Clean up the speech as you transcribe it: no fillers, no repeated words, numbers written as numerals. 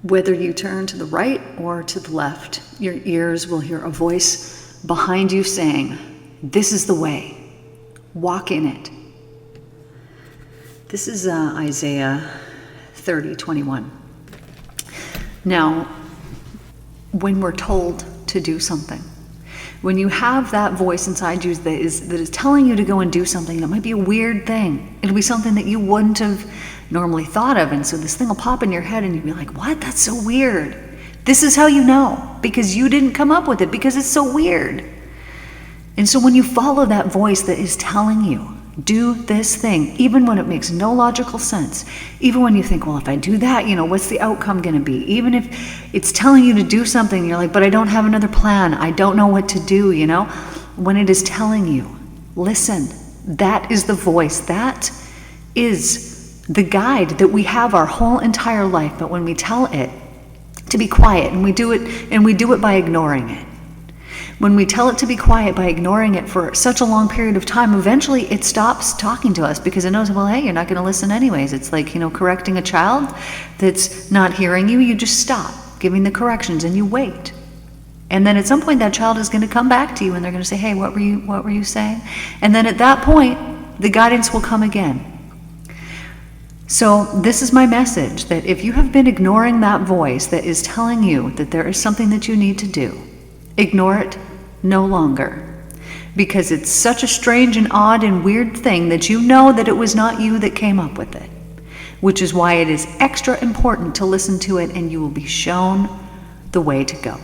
Whether you turn to the right or to the left, your ears will hear a voice behind you saying, "This is the way. Walk in it." This is Isaiah 30:21. Now, when we're told to do something, when you have that voice inside you that is telling you to go and do something, that might be a weird thing. It'll be something that you wouldn't have normally thought of. And so this thing will pop in your head and you'll be like, what? That's so weird. This is how you know, because you didn't come up with it, because it's so weird. And so when you follow that voice that is telling you, do this thing, even when it makes no logical sense, even when you think, well, if I do that, what's the outcome going to be? Even if it's telling you to do something, you're like, but I don't have another plan. I don't know what to do, When it is telling you, listen, that is the voice. That is the guide that we have our whole entire life. But when we tell it to be quiet, and we do it by ignoring it. When we tell it to be quiet by ignoring it for such a long period of time, eventually it stops talking to us because it knows, well, hey, you're not going to listen anyways. It's like, correcting a child that's not hearing you. You just stop giving the corrections and you wait. And then at some point that child is going to come back to you and they're going to say, hey, what were you saying? And then at that point, the guidance will come again. So this is my message, that if you have been ignoring that voice that is telling you that there is something that you need to do, ignore it no longer, because it's such a strange and odd and weird thing that you know that it was not you that came up with it, which is why it is extra important to listen to it, and you will be shown the way to go.